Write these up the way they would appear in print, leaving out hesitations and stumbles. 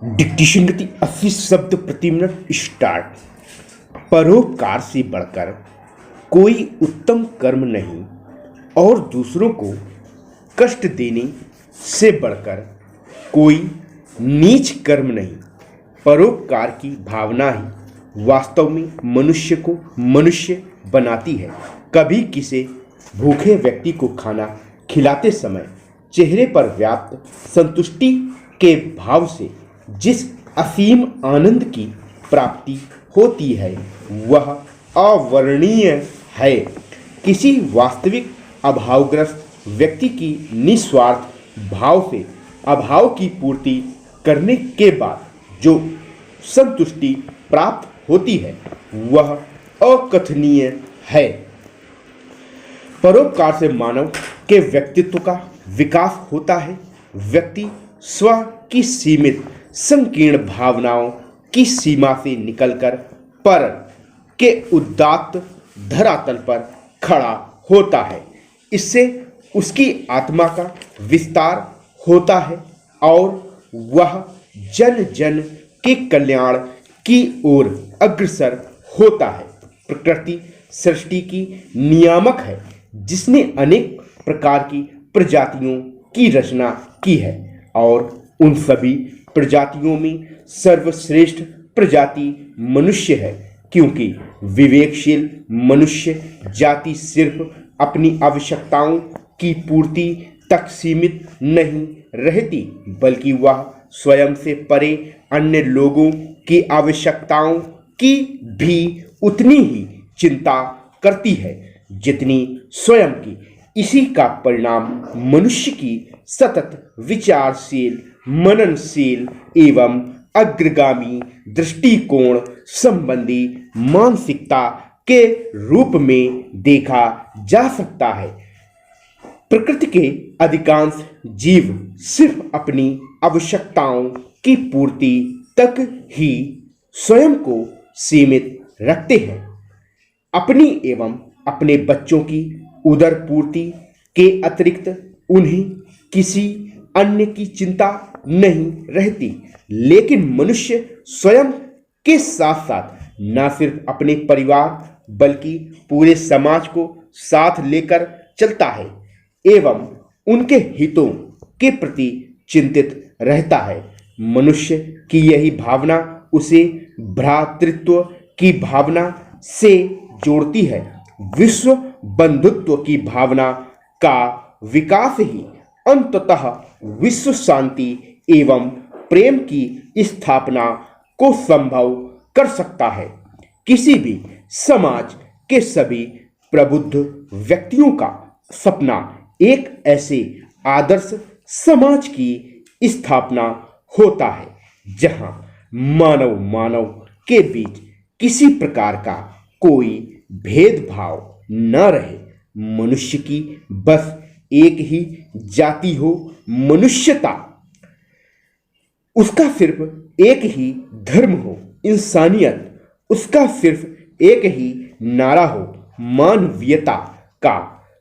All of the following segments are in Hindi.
डिक्टेशन गति 80 शब्द प्रति मिनट स्टार्ट। परोपकार से बढ़कर कोई उत्तम कर्म नहीं और दूसरों को कष्ट देने से बढ़कर कोई नीच कर्म नहीं। परोपकार की भावना ही वास्तव में मनुष्य को मनुष्य बनाती है। कभी किसी भूखे व्यक्ति को खाना खिलाते समय चेहरे पर व्याप्त संतुष्टि के भाव से जिस असीम आनंद की प्राप्ति होती है वह अवर्णनीय है। किसी वास्तविक अभावग्रस्त व्यक्ति की निस्वार्थ भाव से अभाव की पूर्ति करने के बाद जो संतुष्टि प्राप्त होती है वह अकथनीय है। परोपकार से मानव के व्यक्तित्व का विकास होता है। व्यक्ति स्व की सीमित संकीर्ण भावनाओं की सीमा से निकलकर पर के उदात्त धरातल पर खड़ा होता है। इससे उसकी आत्मा का विस्तार होता है और वह जन जन के कल्याण की ओर अग्रसर होता है। प्रकृति सृष्टि की नियामक है जिसने अनेक प्रकार की प्रजातियों की रचना की है और उन सभी प्रजातियों में सर्वश्रेष्ठ प्रजाति मनुष्य है, क्योंकि विवेकशील मनुष्य जाति सिर्फ अपनी आवश्यकताओं की पूर्ति तक सीमित नहीं रहती बल्कि वह स्वयं से परे अन्य लोगों की आवश्यकताओं की भी उतनी ही चिंता करती है जितनी स्वयं की। इसी का परिणाम मनुष्य की सतत विचारशील मननशील एवं अग्रगामी दृष्टिकोण संबंधी मानसिकता के रूप में देखा जा सकता है। प्रकृति के अधिकांश जीव सिर्फ अपनी आवश्यकताओं की पूर्ति तक ही स्वयं को सीमित रखते हैं। अपनी एवं अपने बच्चों की उदर पूर्ति के अतिरिक्त उन्हें किसी अन्य की चिंता नहीं रहती। लेकिन मनुष्य स्वयं के साथ साथ न सिर्फ अपने परिवार बल्कि पूरे समाज को साथ लेकर चलता है एवं उनके हितों के प्रति चिंतित रहता है। मनुष्य की यही भावना उसे भ्रातृत्व की भावना से जोड़ती है। विश्व बंधुत्व की भावना का विकास ही अंततः विश्व शांति एवं प्रेम की स्थापना को संभव कर सकता है। किसी भी समाज के सभी प्रबुद्ध व्यक्तियों का सपना एक ऐसे आदर्श समाज की स्थापना होता है जहां मानव मानव के बीच किसी प्रकार का कोई भेदभाव न रहे। मनुष्य की बस एक ही जाति हो, मनुष्यता। उसका सिर्फ एक ही धर्म हो, इंसानियत। उसका सिर्फ एक ही नारा हो, मानवीयता का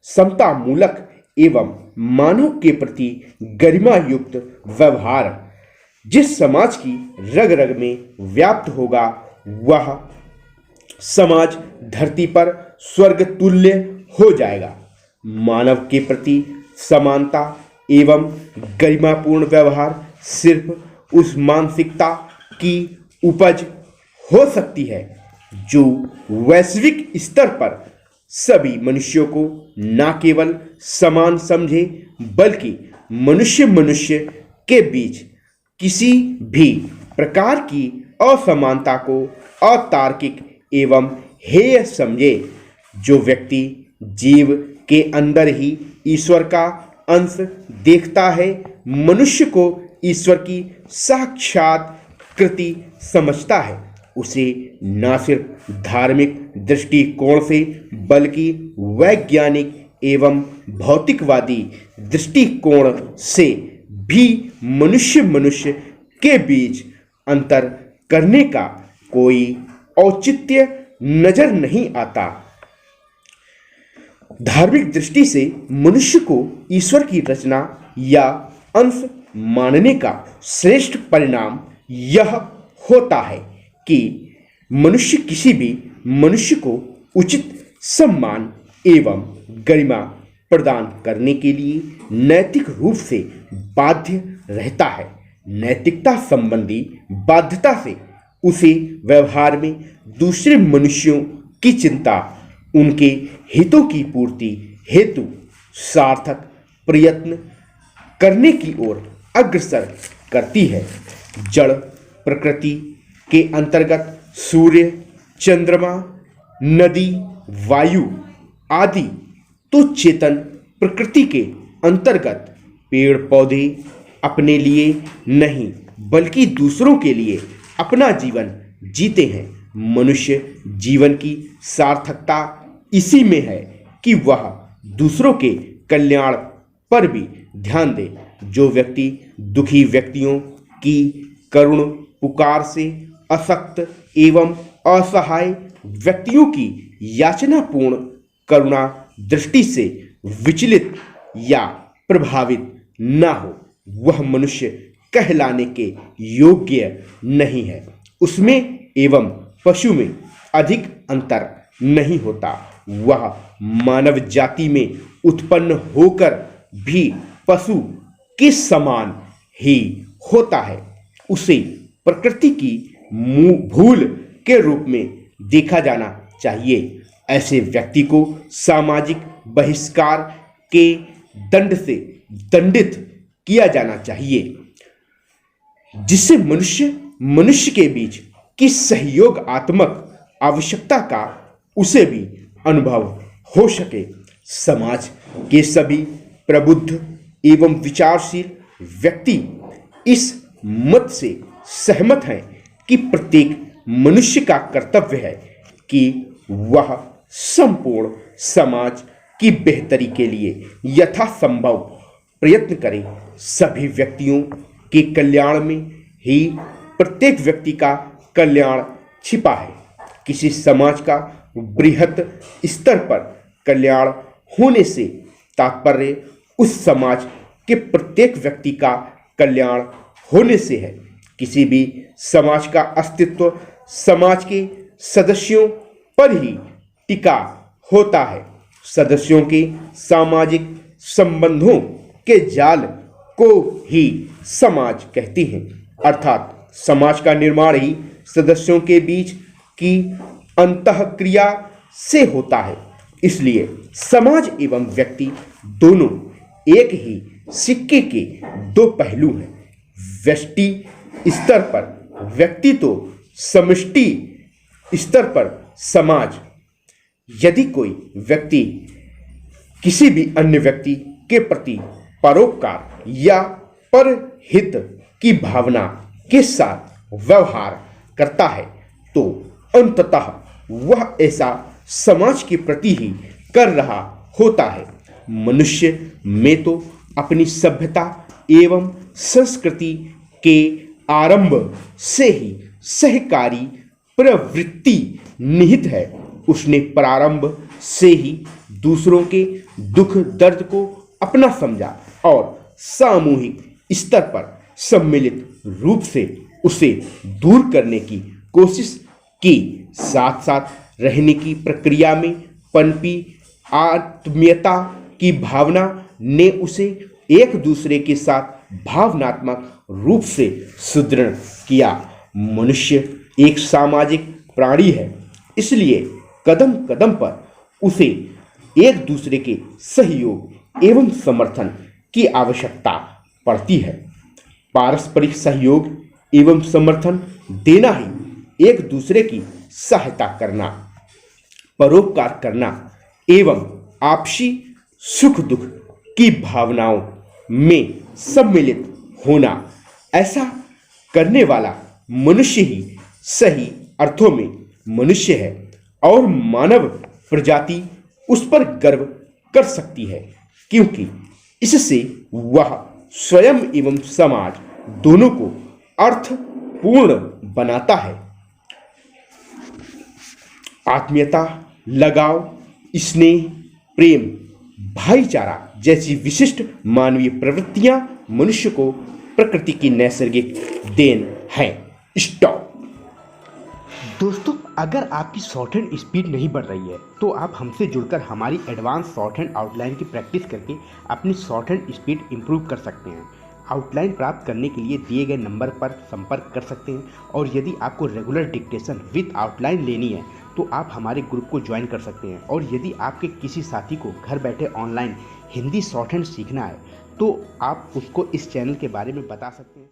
समतामूलक एवं मानव के प्रति गरिमा युक्त व्यवहार जिस समाज की रग रग में व्याप्त होगा वह समाज धरती पर स्वर्ग तुल्य हो जाएगा। मानव के प्रति समानता एवं गरिमापूर्ण व्यवहार सिर्फ उस मानसिकता की उपज हो सकती है जो वैश्विक स्तर पर सभी मनुष्यों को न केवल समान समझे बल्कि मनुष्य मनुष्य के बीच किसी भी प्रकार की असमानता को अतार्किक एवं हेय समझे। जो व्यक्ति जीव के अंदर ही ईश्वर का अंश देखता है मनुष्य को ईश्वर की साक्षात्कृति समझता है। उसे न सिर्फ धार्मिक दृष्टिकोण से बल्कि वैज्ञानिक एवं भौतिकवादी दृष्टिकोण से भी मनुष्य मनुष्य के बीच अंतर करने का कोई औचित्य नजर नहीं आता। धार्मिक दृष्टि से मनुष्य को ईश्वर की रचना या अंश मानने का श्रेष्ठ परिणाम यह होता है कि मनुष्य किसी भी मनुष्य को उचित सम्मान एवं गरिमा प्रदान करने के लिए नैतिक रूप से बाध्य रहता है। नैतिकता संबंधी बाध्यता से उसे व्यवहार में दूसरे मनुष्यों की चिंता, उनके हितों की पूर्ति हेतु सार्थक प्रयत्न करने की ओर अग्रसर करती है। जड़ प्रकृति के अंतर्गत सूर्य, चंद्रमा, नदी, वायु आदि तो चेतन प्रकृति के अंतर्गत पेड़ पौधे अपने लिए नहीं बल्कि दूसरों के लिए अपना जीवन जीते हैं। मनुष्य जीवन की सार्थकता इसी में है कि वह दूसरों के कल्याण पर भी ध्यान दे। जो व्यक्ति दुखी व्यक्तियों की करुण पुकार से अशक्त एवं असहाय व्यक्तियों की याचनापूर्ण करुणा दृष्टि से विचलित या प्रभावित न हो, वह मनुष्य कहलाने के योग्य नहीं है। उसमें एवं पशु में अधिक अंतर नहीं होता। वह मानव जाति में उत्पन्न होकर भी पशु के समान ही होता है। उसे प्रकृति की भूल के रूप में देखा जाना चाहिए। ऐसे व्यक्ति को सामाजिक बहिष्कार के दंड से दंडित किया जाना चाहिए, जिससे मनुष्य के बीच की सहयोगात्मक आवश्यकता का उसे भी अनुभव हो सके। समाज के सभी प्रबुद्ध एवं विचारशील व्यक्ति इस मत से सहमत हैं कि प्रत्येक मनुष्य का कर्तव्य है कि वह संपूर्ण समाज की बेहतरी के लिए यथासंभव प्रयत्न करे। सभी व्यक्तियों के कल्याण में ही प्रत्येक व्यक्ति का कल्याण छिपा है। किसी समाज का बृहत स्तर पर कल्याण होने से तात्पर्य उस समाज के प्रत्येक व्यक्ति का कल्याण होने से है। किसी भी समाज का अस्तित्व समाज के सदस्यों पर ही टिका होता है। सदस्यों के सामाजिक संबंधों के जाल को ही समाज कहते हैं। अर्थात समाज का निर्माण ही सदस्यों के बीच की अंतःक्रिया से होता है। इसलिए समाज एवं व्यक्ति दोनों एक ही सिक्के के दो पहलू हैं। व्यष्टि स्तर पर व्यक्ति तो समष्टि स्तर पर समाज। यदि कोई व्यक्ति किसी भी अन्य व्यक्ति के प्रति परोपकार या परहित की भावना के साथ व्यवहार करता है तो अंततः वह ऐसा समाज के प्रति ही कर रहा होता है। मनुष्य में तो अपनी सभ्यता एवं संस्कृति के आरंभ से ही सहकारी प्रवृत्ति निहित है। उसने प्रारंभ से ही दूसरों के दुख दर्द को अपना समझा और सामूहिक स्तर पर सम्मिलित रूप से उसे दूर करने की कोशिश की। साथ साथ रहने की प्रक्रिया में पनपी आत्मीयता की भावना ने उसे एक दूसरे के साथ भावनात्मक रूप से सुदृढ़ किया। मनुष्य एक सामाजिक प्राणी है, इसलिए कदम कदम पर उसे एक दूसरे के सहयोग एवं समर्थन की आवश्यकता पड़ती है। पारस्परिक सहयोग एवं समर्थन देना ही एक दूसरे की सहायता करना, परोपकार करना एवं आपसी सुख दुख की भावनाओं में सम्मिलित होना। ऐसा करने वाला मनुष्य ही सही अर्थों में मनुष्य है और मानव प्रजाति उस पर गर्व कर सकती है, क्योंकि इससे वह स्वयं एवं समाज दोनों को अर्थपूर्ण बनाता है। आत्मीयता, लगाव, स्नेह, प्रेम, भाईचारा जैसी विशिष्ट मानवीय प्रवृत्तियां मनुष्य को प्रकृति की नैसर्गिक देन हैं। स्टॉप। दोस्तों, अगर आपकी शॉर्ट हैंड स्पीड नहीं बढ़ रही है तो आप हमसे जुड़कर हमारी एडवांस शॉर्ट हैंड आउटलाइन की प्रैक्टिस करके अपनी शॉर्ट हैंड स्पीड इंप्रूव कर सकते हैं। आउटलाइन प्राप्त करने के लिए दिए गए नंबर पर संपर्क कर सकते हैं, और यदि आपको रेगुलर डिक्टेशन विद आउटलाइन लेनी है तो आप हमारे ग्रुप को ज्वाइन कर सकते हैं। और यदि आपके किसी साथी को घर बैठे ऑनलाइन हिंदी शॉर्ट हैंड सीखना है तो आप उसको इस चैनल के बारे में बता सकते हैं।